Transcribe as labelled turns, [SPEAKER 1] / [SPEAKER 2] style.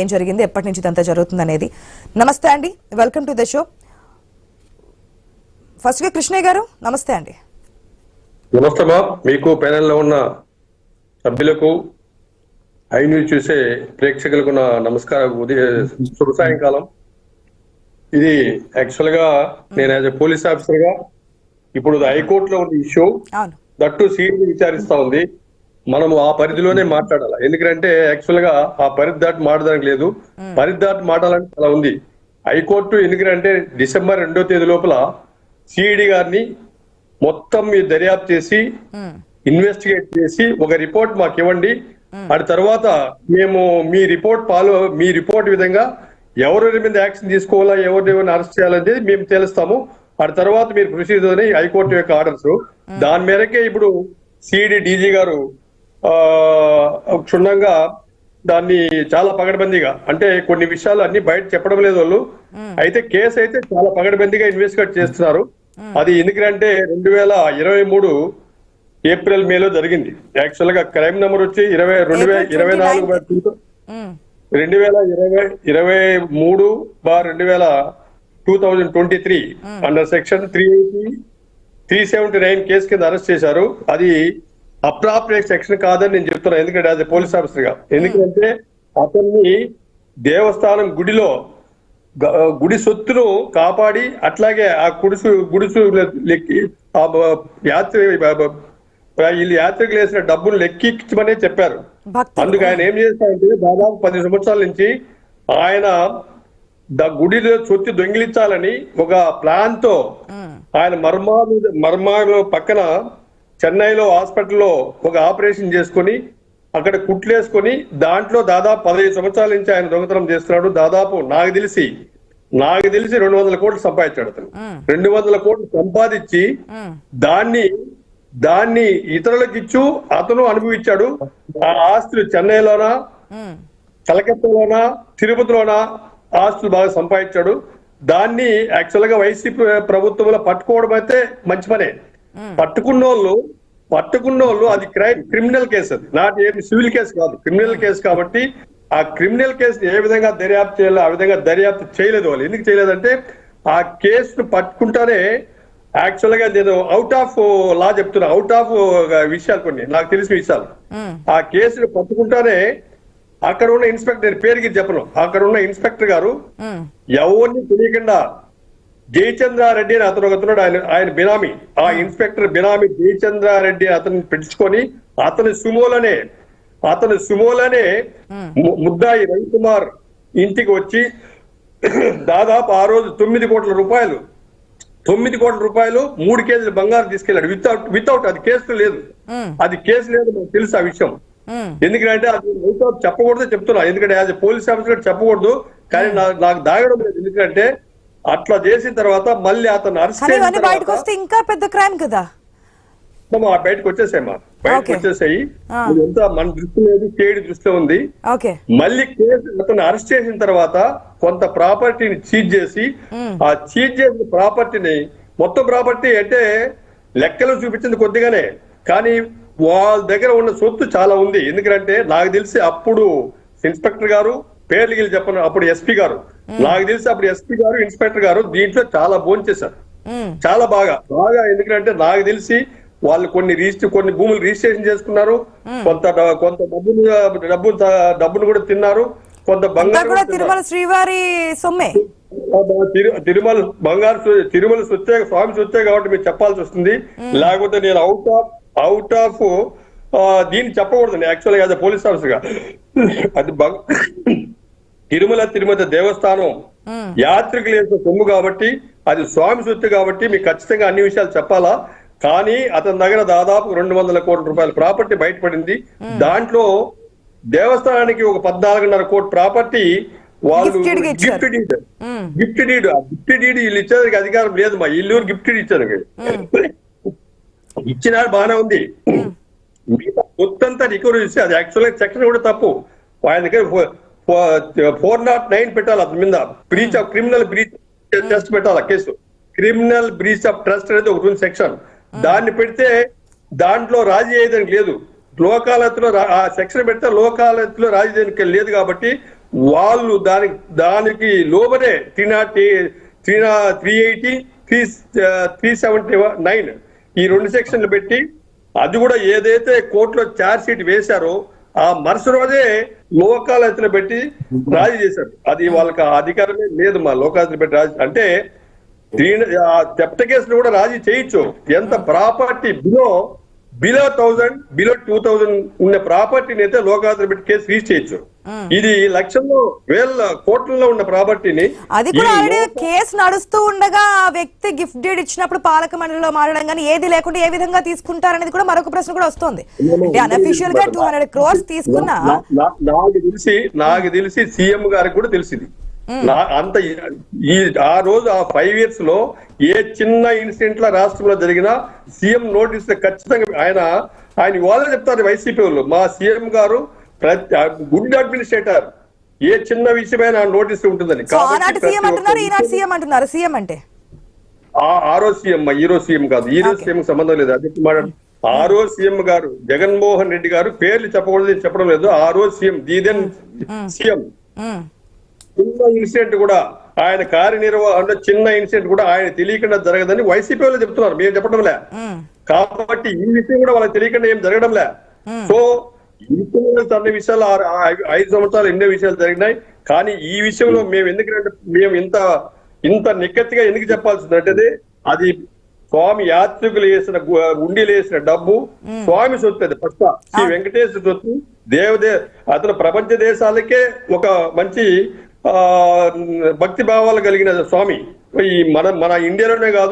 [SPEAKER 1] ఏం జరిగింది, ఎప్పటి నుంచి ఇదంతా జరుగుతుంది అనేది. నమస్తే అండి, welcome to the show. First గా కృష్ణయ్య గారు నమస్తే అండి.
[SPEAKER 2] నమస్తే మా మీకు ప్యానెల్లో ఉన్న సభ్యులకు ఐ న్యూస్ చూసే ప్రేక్షకులకు నా నమస్కారం. శుభ సాయంకాలం. ఇది యాక్చువల్ గా నేను యాజ్ ఎ పోలీస్ ఆఫీసర్ గా ఇప్పుడు హైకోర్టులో ఉన్న ఇష్యూ దట్టు సీరియస్ విచారిస్తా ఉంది. మనము ఆ పరిధిలోనే మాట్లాడాలి. ఎందుకంటే యాక్చువల్ గా ఆ పరిధి దాటి మాట్లాడడానికి లేదు, పరిధి దాటి మాట్లాడాలంటే చాలా ఉంది. హైకోర్టు ఎందుకంటే డిసెంబర్ 2వ తేదీ లోపల సిఐడి గారిని మొత్తం మీరు దర్యాప్తు చేసి ఇన్వెస్టిగేట్ చేసి ఒక రిపోర్ట్ మాకు ఇవ్వండి, ఆ తర్వాత మేము మీ రిపోర్ట్ విధంగా ఎవరి మీద యాక్షన్ తీసుకోవాలా, ఎవరిని అరెస్ట్ చేయాలనేది మేము తెలుస్తాము. ఆ తర్వాత మీరు ప్రొసీజర్ అని హైకోర్టు యొక్క ఆర్డర్స్. దాని మేరకే ఇప్పుడు సిఐడి డీజీ గారు క్షుణ్ణంగా దాన్ని చాలా పగడబందీగా, అంటే కొన్ని విషయాలు అన్ని బయట చెప్పడం లేదు వాళ్ళు, అయితే కేసు అయితే చాలా పగడబందీగా ఇన్వెస్టిగేట్ చేస్తున్నారు. అది ఎందుకంటే 2023 ఏప్రిల్ మేలో జరిగింది. యాక్చువల్ గా క్రైమ్ నెంబర్ వచ్చి 2023/2023 అండర్ సెక్షన్ 379 కేసు కింద అరెస్ట్ చేశారు. అది అప్రాప్రియేట్ సెక్షన్ కాదని నేను చెప్తున్నాను, ఎందుకంటే యాజ్ ఎ పోలీస్ ఆఫీసర్ గా. ఎందుకంటే అతన్ని దేవస్థానం గుడి సొత్తును కాపాడి అట్లాగే ఆ గుడిసు లెక్కి యాత్రికులు వేసిన డబ్బును లెక్కించమనే చెప్పారు. అందుకు ఆయన ఏం చేస్తారంటే దాదాపు 10 సంవత్సరాల నుంచి ఆయన గుడిలో సొత్తు దొంగిలించాలని ఒక ప్లాన్ తో ఆయన మర్మాలో పక్కన చెన్నైలో హాస్పిటల్లో ఒక ఆపరేషన్ చేసుకుని అక్కడ కుట్లేసుకుని దాంట్లో దాదాపు 15 సంవత్సరాల నుంచి ఆయన దొంగతనం చేస్తున్నాడు. దాదాపు నాకు తెలిసి 200 కోట్లు సంపాదించాడు అతను. 200 కోట్లు సంపాదించి దాన్ని ఇతరులకు ఇచ్చు అతను అనుభవించాడు. ఆ ఆస్తులు చెన్నైలోనా, కలకత్తాలోనా, తిరుపతిలోనా ఆస్తులు బాగా సంపాదించాడు. దాన్ని యాక్చువల్ గా వైసీపీ ప్రభుత్వంలో పట్టుకోవడం అయితే మంచి పనే. పట్టుకున్న వాళ్ళు అది క్రిమినల్ కేసు, అది నాట్ సివిల్ కేసు కాదు, క్రిమినల్ కేసు. కాబట్టి ఆ క్రిమినల్ కేసు ఏ విధంగా దర్యాప్తు చేయాలో ఆ విధంగా దర్యాప్తు చేయలేదు వాళ్ళు. ఎందుకు చేయలేదంటే ఆ కేసును పట్టుకుంటానే యాక్చువల్ గా నేను అవుట్ ఆఫ్ లా చెప్తున్నా, అవుట్ ఆఫ్ విషయాలు కొన్ని నాకు తెలిసిన విషయాలు. ఆ కేసును పట్టుకుంటానే అక్కడ ఉన్న ఇన్స్పెక్టర్, నేను పేరుకి చెప్పను, అక్కడ ఉన్న ఇన్స్పెక్టర్ గారు ఎవరిని తెలియకుండా జయచంద్రారెడ్డి అని అతను ఒకతున్నాడు, ఆయన బినామీ, ఆ ఇన్స్పెక్టర్ బినామీ జయచంద్రారెడ్డి అతన్ని పిలుచుకొని అతని సుమోలనే ముద్దాయి రవికుమార్ ఇంటికి వచ్చి దాదాపు ఆ రోజు 9 కోట్ల రూపాయలు 3 కేజీల బంగారు తీసుకెళ్లాడు. వితౌట్ అది కేసు లేదు, నాకు తెలుసు ఆ విషయం. ఎందుకంటే అది వితౌట్ చెప్పకూడదు చెప్తున్నా, ఎందుకంటే యాజ్ ఎ పోలీస్ ఆఫీసర్ చెప్పకూడదు, కానీ నాకు దాగడం లేదు. ఎందుకంటే అట్లా చేసిన తర్వాత మళ్ళీ అతను అరెస్ట్ చేసి
[SPEAKER 1] ఇంకా పెద్ద క్రైమ్ కదా,
[SPEAKER 2] బయటకు వచ్చేసాయి. ఎంత మన దృష్టి లేదు, కేడి దృష్టిలో ఉంది. మళ్ళీ కేసు అతను అరెస్ట్ చేసిన తర్వాత కొంత ప్రాపర్టీని చీజ్ చేసి, ఆ చీజ్ చేసిన ప్రాపర్టీని మొత్తం ప్రాపర్టీ అంటే లెక్కలు చూపించింది కొద్దిగానే, కానీ వాళ్ళ దగ్గర ఉన్న సొత్తు చాలా ఉంది. ఎందుకంటే నాకు తెలిసి అప్పుడు ఇన్స్పెక్టర్ గారు, పేర్లు గిల్లి చెప్పను, అప్పుడు ఎస్పీ గారు, నాకు తెలిసి అప్పుడు ఎస్పీ గారు ఇన్స్పెక్టర్ గారు దీంట్లో చాలా భోంచేశారు, చాలా బాగా. ఎందుకంటే నాకు తెలిసి వాళ్ళు కొన్ని భూములు రిజిస్ట్రేషన్ చేసుకున్నారు, కొంత డబ్బును కూడా తిన్నారు, కొంత బంగారు
[SPEAKER 1] శ్రీవారి సొమ్మే,
[SPEAKER 2] తిరుమల స్వామి సొత్తే కాబట్టి మీరు చెప్పాల్సి వస్తుంది. లేకపోతే నేను అవుట్ ఆఫ్ దీన్ని చెప్పకూడదు యాక్చువల్ గా యాజ్ ఎ పోలీస్ ఆఫీసర్ గా. అది తిరుమల దేవస్థానం యాత్రికులు వేసిన సొమ్ము కాబట్టి, అది స్వామి సొత్తు కాబట్టి మీకు ఖచ్చితంగా అన్ని విషయాలు చెప్పాలా. కానీ అతని దగ్గర దాదాపు 200 కోట్ల రూపాయల ప్రాపర్టీ బయటపడింది. దాంట్లో దేవస్థానానికి ఒక 14.5 కోట్ల ప్రాపర్టీ వాళ్ళు గిఫ్ట్ డీడ్ వీళ్ళు ఇచ్చేందుకు అధికారం లేదు. మా ఇల్లు గిఫ్ట్ ఇచ్చారు, ఇచ్చినాడు బాగానే ఉంది. మిగతా మొత్తంతా రికవరీ చేసి అది యాక్చువల్ గా సెక్షన్ కూడా తప్పు. ఆయన దగ్గర 409 పెట్టాలి అతని మీద, క్రిమినల్ బ్రీచ్ టెస్ట్ పెట్టాలి case. Criminal breach of trust అనేది ఒక సెక్షన్, దాన్ని పెడితే దాంట్లో రాజీ అయ్యేదానికి లేదు. లోకాలతలో ఆ సెక్షన్ పెడితే లోకాలతలో రాజీ లేదు కాబట్టి వాళ్ళు దానికి లోబడే 380 379 ఈ 2 సెక్షన్లు పెట్టి అది కూడా ఏదైతే కోర్టులో ఛార్జ్ షీట్ వేశారో ఆ మరుసటి రోజే లోకాలతలు పెట్టి రాజీ చేశారు. అది వాళ్ళకి ఆ అధికారమే లేదు. మా లోకాలతలు పెట్టి రాజీ అంటే తెప్ట కేసులు కూడా రాజీ చేయొచ్చు. ఎంత ప్రాపర్టీ బిలో 1000 బిలో 2000 ఉన్న ప్రాపర్టీని అయితే లోకాలతలు పెట్టి కేసు రిజిస్టర్ చేయొచ్చు. ఇది లక్షల్లో వేల కోట్లలో ఉన్న ప్రాపర్టీని
[SPEAKER 1] అది కూడా ఆల్రెడీ కేసు నడుస్తూ ఉండగా ఆ వ్యక్తి గిఫ్ట్ డీడ్ ఇచ్చినప్పుడు పాలక మండలిలో మారడం కానీ ఏది లేకుండా ఏ విధంగా తీసుకుంటారనేది కూడా మరొక ప్రశ్న కూడా వస్తుంది. అంటే అన్అఫీషియల్ గా 200 crores తీసుకున్నా
[SPEAKER 2] నాకు తెలిసి సీఎం గారికి కూడా తెలిసింది. అంత ఆ రోజు ఆ 5 years లో ఏ చిన్న ఇన్సిడెంట్ లా రాష్ట్రంలో జరిగినా సీఎం నోటీస్ ఖచ్చితంగా ఆయన వాళ్ళే చెప్తారు. వైసీపీ వాళ్ళు మా సీఎం గారు గుడ్ అడ్మినిస్ట్రేటర్, ఏ చిన్న విషయమైనా నోటీస్ ఉంటుందని. ఆ రోజు సీఎం ఈ రోజు సీఎం కాదు, ఈ రోజు సీఎం సంబంధం లేదు. అది మాట్లాడు. ఆ రోజు సీఎం గారు జగన్మోహన్ రెడ్డి గారు పేర్లు చెప్పకూడదు చెప్పడం లేదు. ఆ రోజు సీఎం దీదెన్ సీఎం చిన్న ఇన్సిడెంట్ కూడా ఆయన కార్యనిర్వహణ చిన్న ఇన్సిడెంట్ కూడా ఆయన తెలియకుండా జరగదని వైసీపీ వాళ్ళు చెప్తున్నారు, మేము చెప్పడంలే. కాబట్టి ఈ విషయం కూడా వాళ్ళకి తెలియకుండా ఏం జరగడంలే. సో అన్ని విషయాలు 5 సంవత్సరాలు ఎన్నో విషయాలు జరిగినాయి. కానీ ఈ విషయంలో మేము ఇంత నిక్కచ్చిగా ఎందుకు చెప్పాల్సిందంటే అది స్వామి యాత్రికులు వేసిన ఉండిలు వేసిన డబ్బు స్వామి సొత్తు. అది ఫస్ట్ శ్రీ వెంకటేశ్వర సొత్తు. అతను ప్రపంచ దేశాలకే ఒక మంచి భక్తి భావాలు కలిగిన స్వామి. ఈ మన ఇండియాలోనే కాదు